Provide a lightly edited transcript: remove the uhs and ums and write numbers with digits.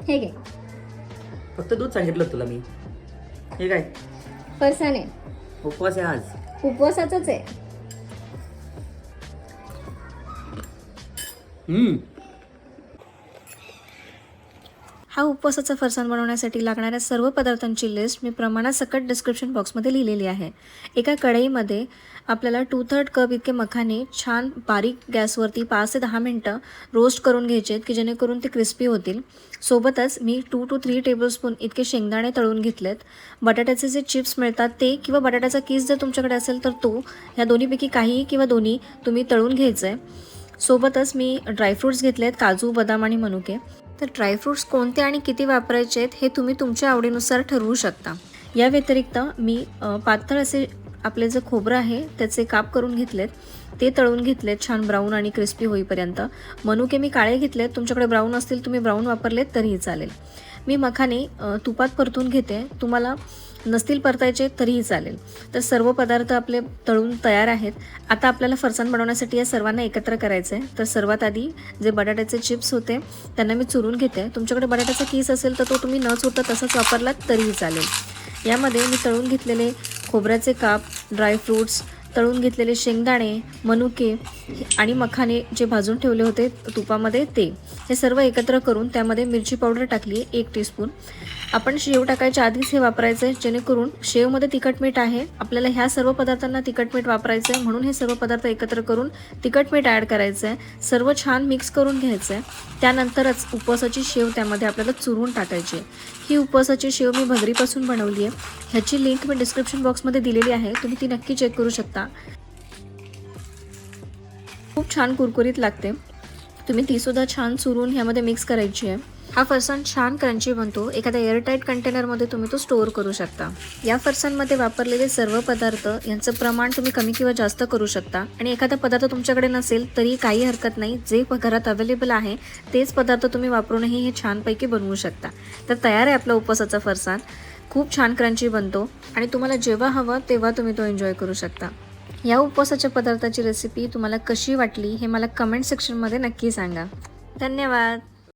हे घे. फक्त दूध सांगितलं तुला मी. हे काय फरसाण आहे. उपवास आहे आज. उपवासाचंच आहे. हा उपवासाचा फरसाण बनवण्यासाठी लागणाऱ्या सर्व पदार्थांची लिस्ट मी प्रमाणात सकट डिस्क्रिप्शन बॉक्समध्ये लिहिलेली आहे. एका कढईमध्ये आपल्याला 2/3 कप इतके मखाने छान बारीक गॅसवरती 5 ते 10 मिनटं रोस्ट करून घ्यायचे आहेत की जेणेकरून ते क्रिस्पी होतील. सोबतच मी 2 to 3 टेबलस्पून इतके शेंगदाणे तळून घेतलेत. बटाट्याचे जे चिप्स मिळतात ते किंवा बटाट्याचा कीस जर तुमच्याकडे असेल तर तो, ह्या दोन्हीपैकी काही किंवा दोन्ही तुम्ही तळून घ्यायचं आहे. सोबतच मी ड्रायफ्रूट्स घेतले आहेत, काजू, बदाम आणि मनुके. तर ड्रायफ्रूट्स कोणते आणि किती वापरायचे आहेत हे तुम्ही तुमच्या आवडीनुसार ठरवू शकता. या व्यतिरिक्त मी पातळ असे आपले जे खोबरं आहे त्याचे काप करून घेतलेत, ते तळून घेतलेत छान ब्राऊन आणि क्रिस्पी होईपर्यंत. मनुके मी काळे घेतलेत, तुमच्याकडे ब्राऊन असतील तुम्ही ब्राऊन वापरलेत तरीही चालेल. मी मखाने तुपात परतून घेते, तुम्हाला नसतील परतायचे तरीही चालेल. तर सर्व पदार्थ आपले तळून तयार आहेत. आता आपल्याला फरसाण बनवण्यासाठी या सर्वांना एकत्र करायचं आहे. तर सर्वात आधी जे बटाट्याचे चिप्स होते त्यांना मी चुरून घेते. तुमच्याकडे बटाट्याचा कीस असेल तर तो तुम्ही न चुरता तसंच वापरलात तरीही चालेल. यामध्ये मी तळून घेतलेले खोबऱ्याचे काप, ड्रायफ्रूट्स, तळून घेतलेले शेंगदाणे, मनुके आणि मखाने जे भाजून ठेवले होते तुपामध्ये ते, हे सर्व एकत्र करून त्यामध्ये मिरची पावडर टाकली 1 टीस्पून. आपण शेव टाकायच्या आधीच हे वापरायचं आहे जेणेकरून शेवमध्ये तिखट मीठ आहे, आपल्याला ह्या सर्व पदार्थांना तिखट मीठ वापरायचं आहे म्हणून हे सर्व पदार्थ एकत्र करून तिखट मीठ ॲड करायचं आहे. सर्व छान मिक्स करून घ्यायचं आहे. त्यानंतरच उपवासाची शेव त्यामध्ये आपल्याला चुरून टाकायची आहे. ही उपवासाची शेव मी भगरीपासून बनवली आहे. ह्याची लिंक मी डिस्क्रिप्शन बॉक्समध्ये दिलेली आहे, तुम्ही ती नक्की चेक करू शकता. खूप छान कुरकुरीत लागते. तुम्ही तीसुद्धा छान चुरून ह्यामध्ये मिक्स करायची आहे. हा फरसाण छान क्रंची बनतो. एखाद्या एअरटाईट कंटेनरमध्ये तुम्ही तो स्टोअर करू शकता. या फरसाणमध्ये वापरलेले सर्व पदार्थ यांचं प्रमाण तुम्ही कमी किंवा जास्त करू शकता. आणि एखादा पदार्थ तुमच्याकडे नसेल तरी काही हरकत नाही, जे घरात अवेलेबल आहे तेच पदार्थ तुम्ही वापरूनही हे छानपैकी बनवू शकता. तर तयार आहे आपला उपवासाचा फरसाण. खूप छान क्रंची बनतो आणि तुम्हाला जेव्हा हवं तेव्हा तुम्ही तो एन्जॉय करू शकता. या उपवासाच्या पदार्थाची रेसिपी तुम्हाला कशी वाटली हे मला कमेंट सेक्शनमध्ये नक्की सांगा. धन्यवाद.